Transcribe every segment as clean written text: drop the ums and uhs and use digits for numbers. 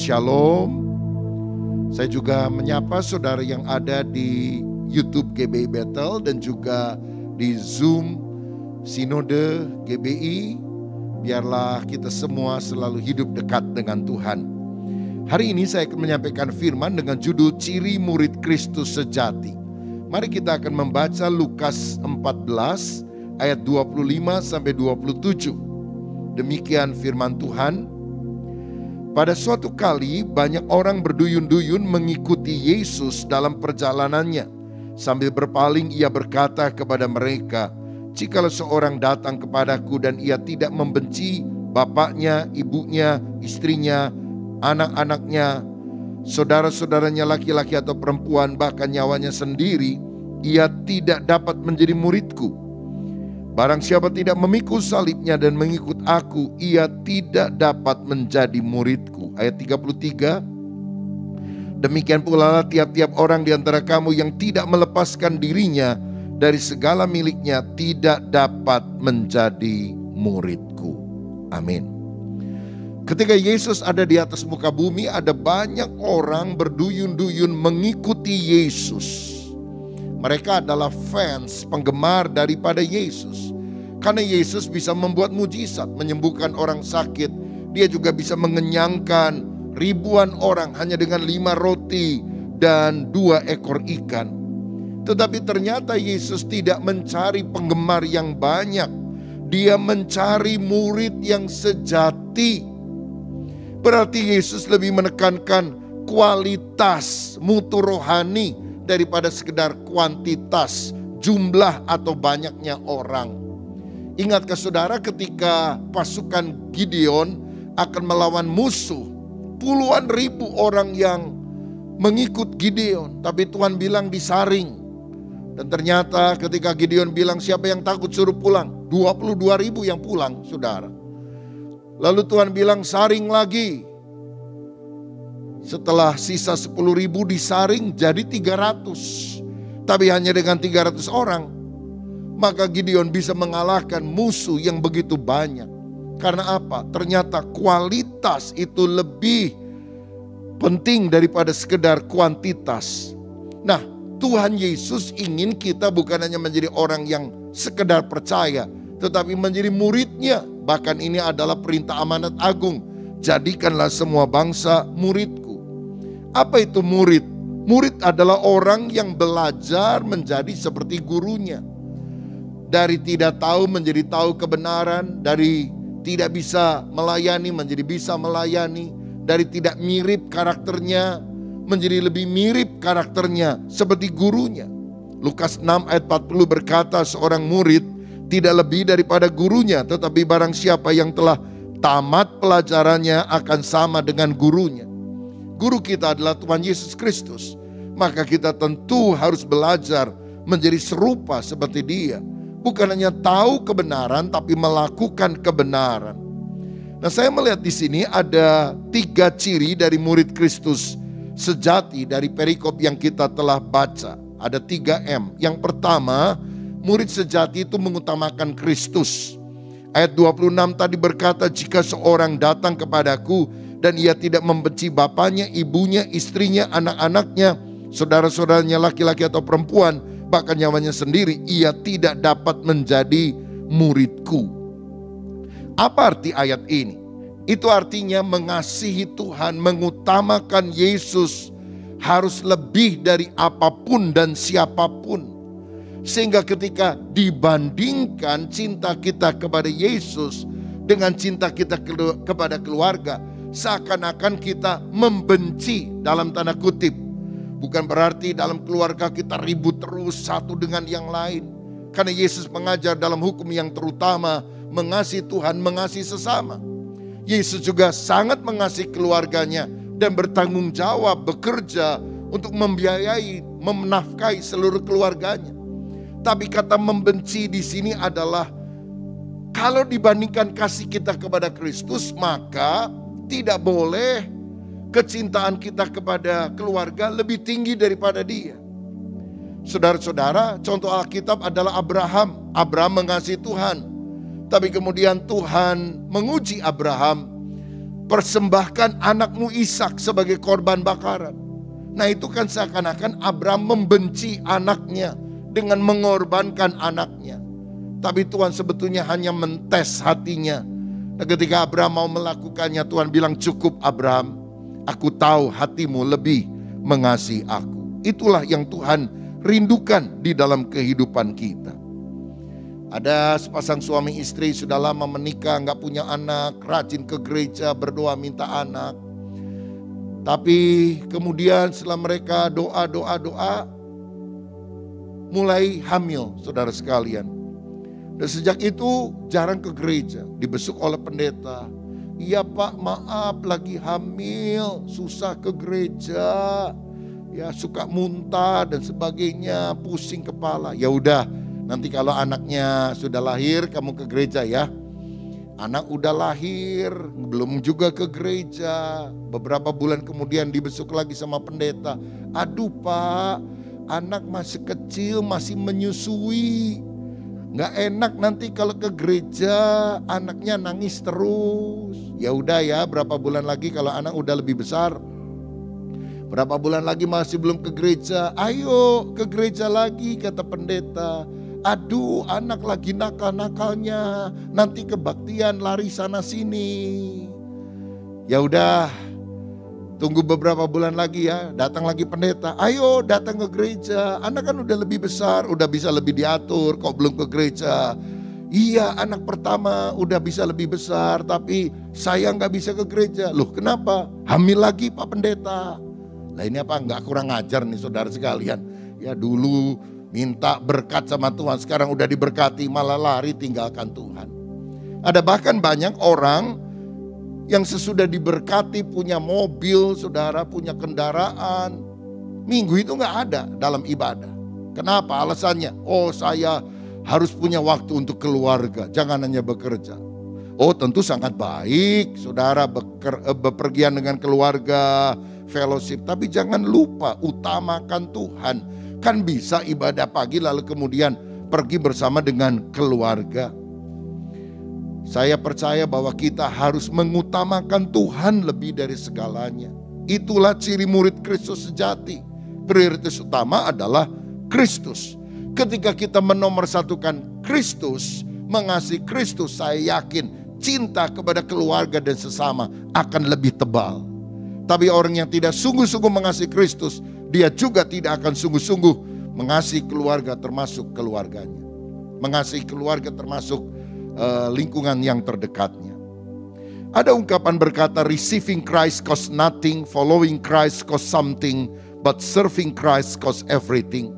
Shalom. Saya juga menyapa saudara yang ada di YouTube GBI Bethel dan juga di Zoom Sinode GBI. Biarlah kita semua selalu hidup dekat dengan Tuhan. Hari ini saya akan menyampaikan firman dengan judul Ciri Murid Kristus Sejati. Mari kita akan membaca Lukas 14 ayat 25 sampai 27. Demikian firman Tuhan. Pada suatu kali banyak orang berduyun-duyun mengikuti Yesus dalam perjalanannya. Sambil berpaling ia berkata kepada mereka, "Jikalau seorang datang kepadaku dan ia tidak membenci bapaknya, ibunya, istrinya, anak-anaknya, saudara-saudaranya laki-laki atau perempuan, bahkan nyawanya sendiri, ia tidak dapat menjadi muridku. Barang siapa tidak memikul salibnya dan mengikut aku, ia tidak dapat menjadi muridku." Ayat 33. Demikian pula tiap-tiap orang di antara kamu yang tidak melepaskan dirinya dari segala miliknya tidak dapat menjadi muridku. Amin. Ketika Yesus ada di atas muka bumi, ada banyak orang berduyun-duyun mengikuti Yesus. Mereka adalah fans, penggemar daripada Yesus. Karena Yesus bisa membuat mujizat, menyembuhkan orang sakit. Dia juga bisa mengenyangkan ribuan orang hanya dengan 5 roti dan 2 ekor ikan. Tetapi ternyata Yesus tidak mencari penggemar yang banyak. Dia mencari murid yang sejati. Berarti Yesus lebih menekankan kualitas, mutu rohani daripada sekedar kuantitas, jumlah atau banyaknya orang. Ingatkah saudara ketika pasukan Gideon akan melawan musuh, puluhan ribu orang yang mengikut Gideon, tapi Tuhan bilang disaring. Dan ternyata ketika Gideon bilang siapa yang takut suruh pulang, 22.000 yang pulang saudara. Lalu Tuhan bilang saring lagi. Setelah sisa 10.000 disaring jadi 300. Tapi hanya dengan 300 orang, maka Gideon bisa mengalahkan musuh yang begitu banyak. Karena apa? Ternyata kualitas itu lebih penting daripada sekedar kuantitas. Nah, Tuhan Yesus ingin kita bukan hanya menjadi orang yang sekedar percaya, tetapi menjadi muridnya. Bahkan ini adalah perintah amanat agung. Jadikanlah semua bangsa muridku. Apa itu murid? Murid adalah orang yang belajar menjadi seperti gurunya. Dari tidak tahu menjadi tahu kebenaran. Dari tidak bisa melayani menjadi bisa melayani. Dari tidak mirip karakternya menjadi lebih mirip karakternya seperti gurunya. Lukas 6 ayat 40 berkata seorang murid tidak lebih daripada gurunya. Tetapi barang siapa yang telah tamat pelajarannya akan sama dengan gurunya. Guru kita adalah Tuhan Yesus Kristus. Maka kita tentu harus belajar menjadi serupa seperti Dia. Bukan hanya tahu kebenaran tapi melakukan kebenaran. Nah, saya melihat di sini ada 3 ciri dari murid Kristus sejati dari perikop yang kita telah baca. Ada 3M. Yang pertama, murid sejati itu mengutamakan Kristus. Ayat 26 tadi berkata, "Jika seorang datang kepadaku dan ia tidak membenci bapaknya, ibunya, istrinya, anak-anaknya, saudara-saudaranya laki-laki atau perempuan, bahkan nyawanya sendiri, ia tidak dapat menjadi muridku." Apa arti ayat ini? Itu artinya mengasihi Tuhan, mengutamakan Yesus harus lebih dari apapun dan siapapun. Sehingga ketika dibandingkan cinta kita kepada Yesus dengan cinta kita kepada keluarga, seakan-akan kita membenci dalam tanda kutip. Bukan berarti dalam keluarga kita ribut terus satu dengan yang lain. Karena Yesus mengajar dalam hukum yang terutama mengasihi Tuhan, mengasihi sesama. Yesus juga sangat mengasihi keluarganya dan bertanggung jawab bekerja untuk membiayai, menafkahi seluruh keluarganya. Tapi kata membenci di sini adalah kalau dibandingkan kasih kita kepada Kristus, maka tidak boleh kecintaan kita kepada keluarga lebih tinggi daripada Dia. Saudara-saudara, contoh Alkitab adalah Abraham. Abraham mengasihi Tuhan. Tapi kemudian Tuhan menguji Abraham persembahkan anakmu Ishak sebagai korban bakaran. Nah itu kan seakan-akan Abraham membenci anaknya dengan mengorbankan anaknya. Tapi Tuhan sebetulnya hanya mentes hatinya. Nah, ketika Abraham mau melakukannya, Tuhan bilang, cukup Abraham, aku tahu hatimu lebih mengasihi aku. Itulah yang Tuhan rindukan di dalam kehidupan kita. Ada sepasang suami istri sudah lama menikah, gak punya anak, rajin ke gereja, berdoa minta anak. Tapi kemudian setelah mereka doa, mulai hamil, saudara sekalian. Dan sejak itu jarang ke gereja, dibesuk oleh pendeta. Iya Pak, maaf lagi hamil, susah ke gereja. Ya suka muntah dan sebagainya, pusing kepala. Ya udah, nanti kalau anaknya sudah lahir kamu ke gereja ya. Anak udah lahir, belum juga ke gereja. Beberapa bulan kemudian dibesuk lagi sama pendeta. Aduh Pak, anak masih kecil, masih menyusui. Nggak enak nanti kalau ke gereja anaknya nangis terus. Ya udah ya, berapa bulan lagi kalau anak udah lebih besar. Berapa bulan lagi masih belum ke gereja. Ayo ke gereja lagi, kata pendeta. Aduh, anak lagi nakal-nakalnya. Nanti kebaktian lari sana sini. Ya udah, tunggu beberapa bulan lagi ya, datang lagi pendeta. Ayo datang ke gereja, anak kan udah lebih besar, udah bisa lebih diatur, kok belum ke gereja. Iya, anak pertama udah bisa lebih besar, tapi saya nggak bisa ke gereja. Loh kenapa? Hamil lagi Pak Pendeta. Lah ini apa, nggak kurang ajar nih saudara sekalian. Ya dulu minta berkat sama Tuhan, sekarang udah diberkati malah lari tinggalkan Tuhan. Ada bahkan banyak orang yang sesudah diberkati punya mobil, saudara punya kendaraan, minggu itu nggak ada dalam ibadah. Kenapa? Alasannya, oh saya harus punya waktu untuk keluarga, jangan hanya bekerja. Oh tentu sangat baik, saudara bepergian dengan keluarga, fellowship, tapi jangan lupa utamakan Tuhan. Kan bisa ibadah pagi lalu kemudian pergi bersama dengan keluarga. Saya percaya bahwa kita harus mengutamakan Tuhan lebih dari segalanya. Itulah ciri murid Kristus sejati. Prioritas utama adalah Kristus. Ketika kita menomorsatukan Kristus, mengasihi Kristus, saya yakin cinta kepada keluarga dan sesama akan lebih tebal. Tapi orang yang tidak sungguh-sungguh mengasihi Kristus, dia juga tidak akan sungguh-sungguh mengasihi keluarga termasuk keluarganya. Mengasihi keluarga termasuk lingkungan yang terdekatnya. Ada ungkapan berkata, receiving Christ costs nothing, following Christ costs something, but serving Christ costs everything.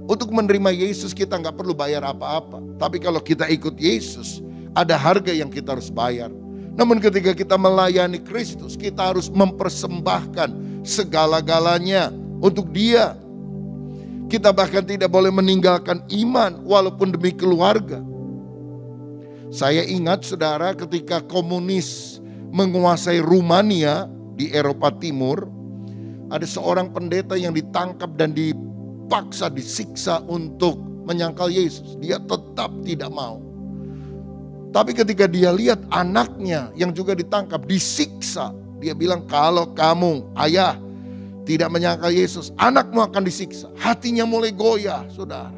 Untuk menerima Yesus kita nggak perlu bayar apa-apa. Tapi kalau kita ikut Yesus, ada harga yang kita harus bayar. Namun ketika kita melayani Kristus, kita harus mempersembahkan segala-galanya untuk Dia. Kita bahkan tidak boleh meninggalkan iman walaupun demi keluarga. Saya ingat saudara ketika komunis menguasai Rumania di Eropa Timur, ada seorang pendeta yang ditangkap dan dipaksa disiksa untuk menyangkal Yesus. Dia tetap tidak mau. Tapi ketika dia lihat anaknya yang juga ditangkap disiksa, dia bilang, kalau kamu ayah tidak menyangkal Yesus, anakmu akan disiksa. Hatinya mulai goyah saudara.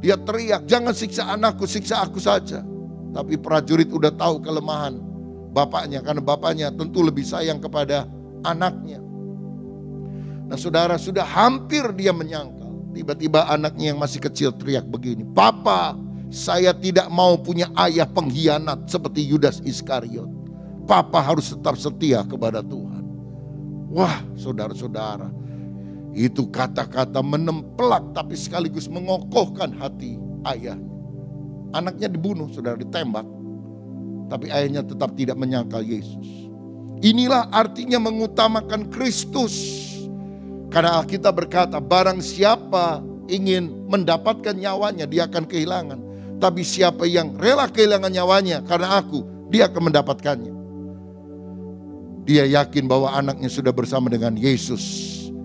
Dia teriak, jangan siksa anakku, siksa aku saja. Tapi prajurit udah tahu kelemahan bapaknya, karena bapaknya tentu lebih sayang kepada anaknya. Nah saudara, sudah hampir dia menyangkal. Tiba-tiba anaknya yang masih kecil teriak begini, Papa, saya tidak mau punya ayah pengkhianat seperti Yudas Iskariot. Papa harus tetap setia kepada Tuhan. Wah saudara-saudara, itu kata-kata menempelak tapi sekaligus mengokohkan hati ayahnya. Anaknya dibunuh, saudara, ditembak. Tapi ayahnya tetap tidak menyangkal Yesus. Inilah artinya mengutamakan Kristus. Karena Alkitab berkata, barang siapa ingin mendapatkan nyawanya, dia akan kehilangan. Tapi siapa yang rela kehilangan nyawanya karena aku, dia akan mendapatkannya. Dia yakin bahwa anaknya sudah bersama dengan Yesus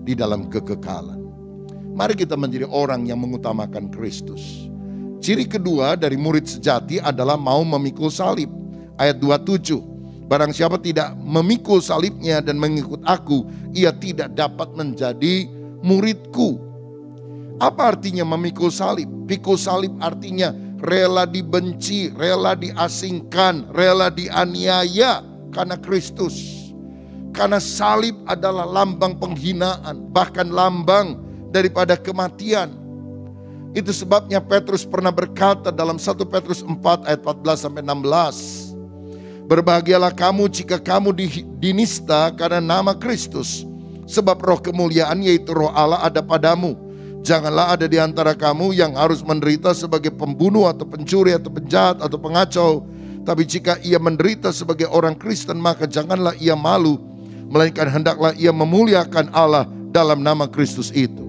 di dalam kekekalan. Mari kita menjadi orang yang mengutamakan Kristus. Ciri kedua dari murid sejati adalah mau memikul salib. Ayat 27. Barang siapa tidak memikul salibnya dan mengikut aku, ia tidak dapat menjadi muridku. Apa artinya memikul salib? Pikul salib artinya rela dibenci, rela diasingkan, rela dianiaya karena Kristus. Karena salib adalah lambang penghinaan, bahkan lambang daripada kematian. Itu sebabnya Petrus pernah berkata dalam 1 Petrus 4 ayat 14-16. Berbahagialah kamu jika kamu dinista karena nama Kristus. Sebab roh kemuliaan yaitu roh Allah ada padamu. Janganlah ada di antara kamu yang harus menderita sebagai pembunuh atau pencuri atau penjahat atau pengacau. Tapi jika ia menderita sebagai orang Kristen, maka janganlah ia malu, melainkan hendaklah ia memuliakan Allah dalam nama Kristus itu.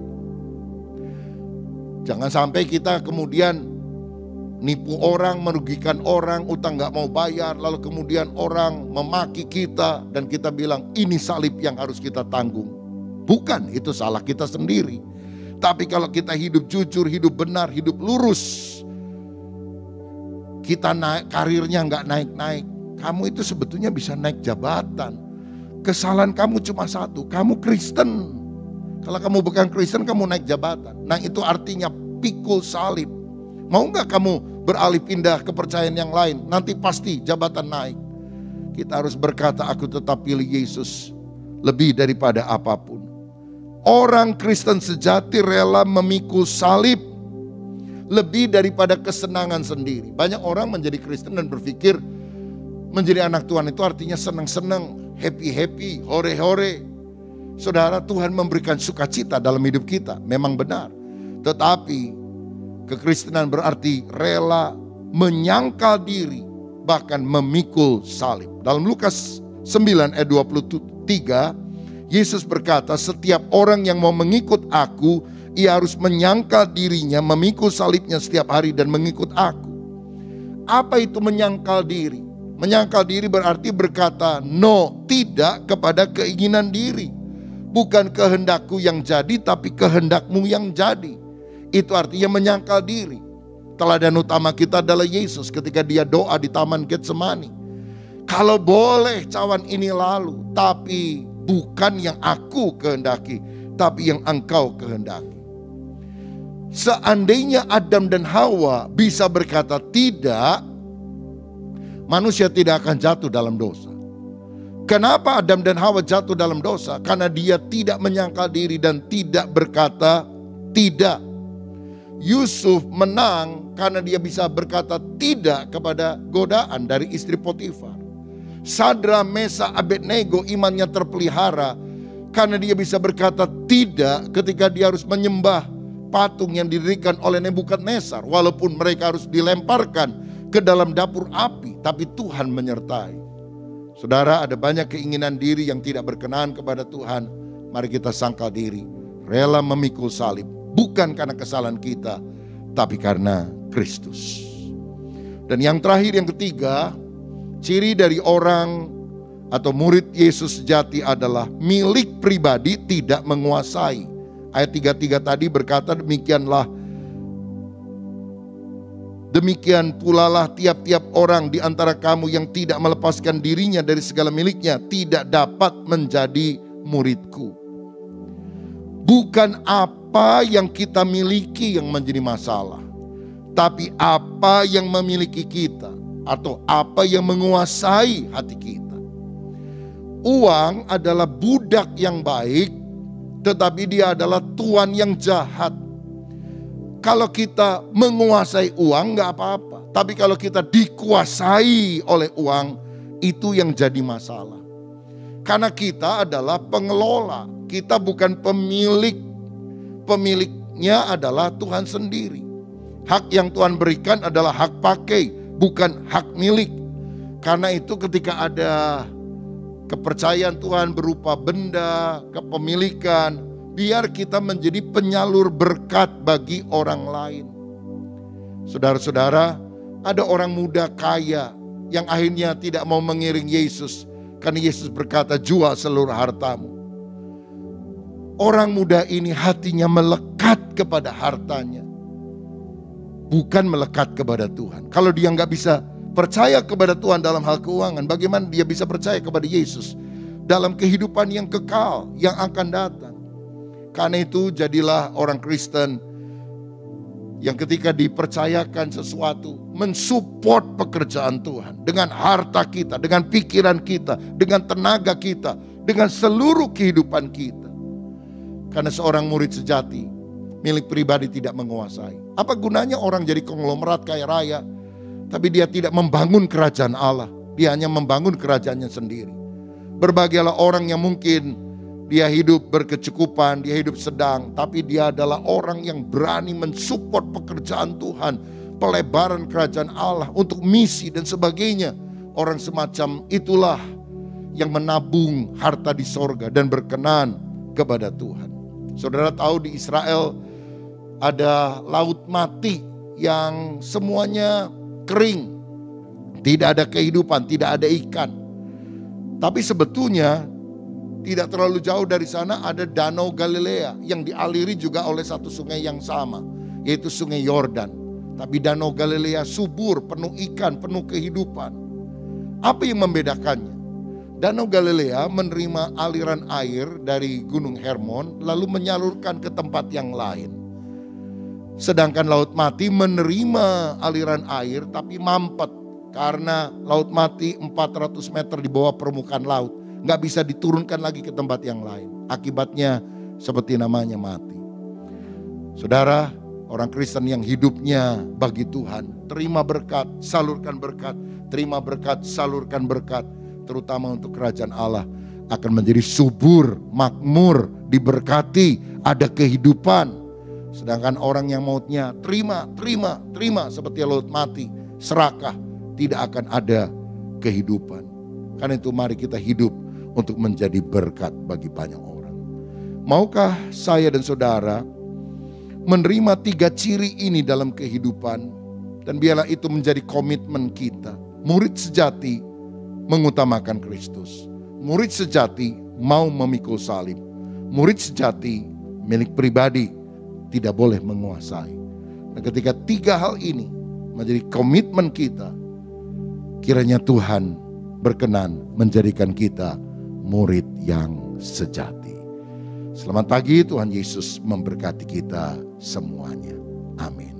Jangan sampai kita kemudian nipu orang, merugikan orang, utang gak mau bayar, lalu kemudian orang memaki kita dan kita bilang ini salib yang harus kita tanggung. Bukan, itu salah kita sendiri. Tapi kalau kita hidup jujur, hidup benar, hidup lurus, kita naik karirnya gak naik-naik, kamu itu sebetulnya bisa naik jabatan. Kesalahan kamu cuma satu, kamu Kristen. Kalau kamu bukan Kristen, kamu naik jabatan. Nah itu artinya pikul salib. Mau gak kamu beralih pindah kepercayaan yang lain? Nanti pasti jabatan naik. Kita harus berkata, aku tetap pilih Yesus lebih daripada apapun. Orang Kristen sejati rela memikul salib lebih daripada kesenangan sendiri. Banyak orang menjadi Kristen dan berpikir menjadi anak Tuhan itu artinya senang-senang, happy-happy, hore-hore. Saudara, Tuhan memberikan sukacita dalam hidup kita, memang benar. Tetapi kekristenan berarti rela menyangkal diri, bahkan memikul salib. Dalam Lukas 9 ayat 23, Yesus berkata, setiap orang yang mau mengikut aku, ia harus menyangkal dirinya, memikul salibnya setiap hari dan mengikut aku. Apa itu menyangkal diri? Menyangkal diri berarti berkata no, tidak kepada keinginan diri. Bukan kehendakku yang jadi, tapi kehendakmu yang jadi. Itu artinya menyangkal diri. Teladan utama kita adalah Yesus ketika dia doa di Taman Getsemani. Kalau boleh cawan ini lalu, tapi bukan yang aku kehendaki, tapi yang engkau kehendaki. Seandainya Adam dan Hawa bisa berkata tidak, manusia tidak akan jatuh dalam dosa. Kenapa Adam dan Hawa jatuh dalam dosa? Karena dia tidak menyangkal diri dan tidak berkata tidak. Yusuf menang karena dia bisa berkata tidak kepada godaan dari istri Potifar. Sadra, Mesa, Abednego imannya terpelihara karena dia bisa berkata tidak ketika dia harus menyembah patung yang didirikan oleh Nebukadnezar. Walaupun mereka harus dilemparkan ke dalam dapur api, tapi Tuhan menyertai. Saudara, ada banyak keinginan diri yang tidak berkenan kepada Tuhan. Mari kita sangkal diri, rela memikul salib. Bukan karena kesalahan kita, tapi karena Kristus. Dan yang terakhir, yang ketiga, ciri dari orang atau murid Yesus sejati adalah milik pribadi, tidak menguasai. Ayat 33 tadi berkata demikian pula lah tiap-tiap orang di antara kamu yang tidak melepaskan dirinya dari segala miliknya tidak dapat menjadi muridku. Bukan apa yang kita miliki yang menjadi masalah, tapi apa yang memiliki kita atau apa yang menguasai hati kita. Uang adalah budak yang baik, tetapi dia adalah tuan yang jahat. Kalau kita menguasai uang gak apa-apa. Tapi kalau kita dikuasai oleh uang, itu yang jadi masalah. Karena kita adalah pengelola. Kita bukan pemilik. Pemiliknya adalah Tuhan sendiri. Hak yang Tuhan berikan adalah hak pakai, bukan hak milik. Karena itu ketika ada kepercayaan Tuhan berupa benda, kepemilikan, biar kita menjadi penyalur berkat bagi orang lain. Saudara-saudara, ada orang muda kaya yang akhirnya tidak mau mengiring Yesus karena Yesus berkata, jual seluruh hartamu. Orang muda ini hatinya melekat kepada hartanya, bukan melekat kepada Tuhan. Kalau dia nggak bisa percaya kepada Tuhan dalam hal keuangan, bagaimana dia bisa percaya kepada Yesus dalam kehidupan yang kekal, yang akan datang. Karena itu jadilah orang Kristen yang ketika dipercayakan sesuatu, mensupport pekerjaan Tuhan dengan harta kita, dengan pikiran kita, dengan tenaga kita, dengan seluruh kehidupan kita. Karena seorang murid sejati, milik pribadi tidak menguasai. Apa gunanya orang jadi konglomerat kaya raya, tapi dia tidak membangun kerajaan Allah. Dia hanya membangun kerajaannya sendiri. Berbahagialah orang yang mungkin dia hidup berkecukupan, dia hidup sedang, tapi dia adalah orang yang berani mensupport pekerjaan Tuhan, pelebaran kerajaan Allah untuk misi dan sebagainya. Orang semacam itulah yang menabung harta di sorga dan berkenan kepada Tuhan. Saudara tahu di Israel ada laut mati yang semuanya kering, tidak ada kehidupan, tidak ada ikan. Tapi sebetulnya tidak terlalu jauh dari sana ada Danau Galilea yang dialiri juga oleh satu sungai yang sama, yaitu Sungai Yordan. Tapi Danau Galilea subur, penuh ikan, penuh kehidupan. Apa yang membedakannya? Danau Galilea menerima aliran air dari Gunung Hermon lalu menyalurkan ke tempat yang lain. Sedangkan Laut Mati menerima aliran air tapi mampet karena Laut Mati 400 meter di bawah permukaan laut. Nggak bisa diturunkan lagi ke tempat yang lain. Akibatnya seperti namanya mati. Saudara, orang Kristen yang hidupnya bagi Tuhan, terima berkat, salurkan berkat, terima berkat, salurkan berkat, terutama untuk kerajaan Allah, akan menjadi subur, makmur, diberkati, ada kehidupan. Sedangkan orang yang mautnya terima seperti Laut Mati, serakah, tidak akan ada kehidupan. Karena itu mari kita hidup untuk menjadi berkat bagi banyak orang. Maukah saya dan saudara menerima 3 ciri ini dalam kehidupan, dan biarlah itu menjadi komitmen kita. Murid sejati mengutamakan Kristus. Murid sejati mau memikul salib. Murid sejati milik pribadi, tidak boleh menguasai. Dan ketika 3 hal ini menjadi komitmen kita, kiranya Tuhan berkenan menjadikan kita murid yang sejati. Selamat pagi, Tuhan Yesus memberkati kita semuanya. Amin.